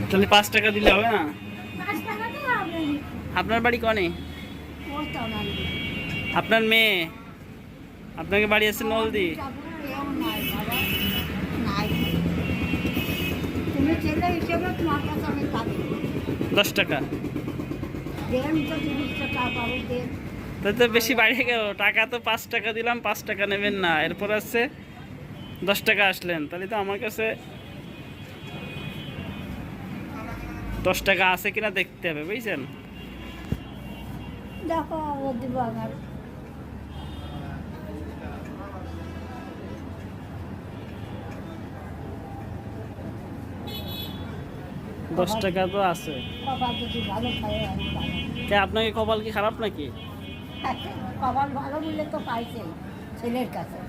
তাহলে 5 টাকা দিলে হবে না? 5 টাকা তো হবে। আপনার বাড়ি কনে? ওই তো আমার আপনার মেয়ে আপনাকে বাড়ি আছে নলদি। কেউ নাই বাবা, নাই। তুমি ছেলে হিসেবে তোমার কাছে আমি পাবো। 10 টাকা দেন তো 30 টাকা পাবো, দেন। তাই তো বেশি বাড়িয়ে গেল। টাকা তো 5 টাকা দিলাম, 5 টাকা নেবেন না, এরপর আছে 10 টাকা আসলেন, তাহলে তো আমার কাছে 10 টাকা আছে কিনা দেখতে হবে, বুঝছেন? দেখো ও দিব আমার। দশ টাকা তো আছে। কপাল যদি ভালো খায় আমি পাবো। কে আপনাকে কপাল কি খারাপ নাকি? কপাল ভালো বললে তো পাইছে ছেলের কাছে।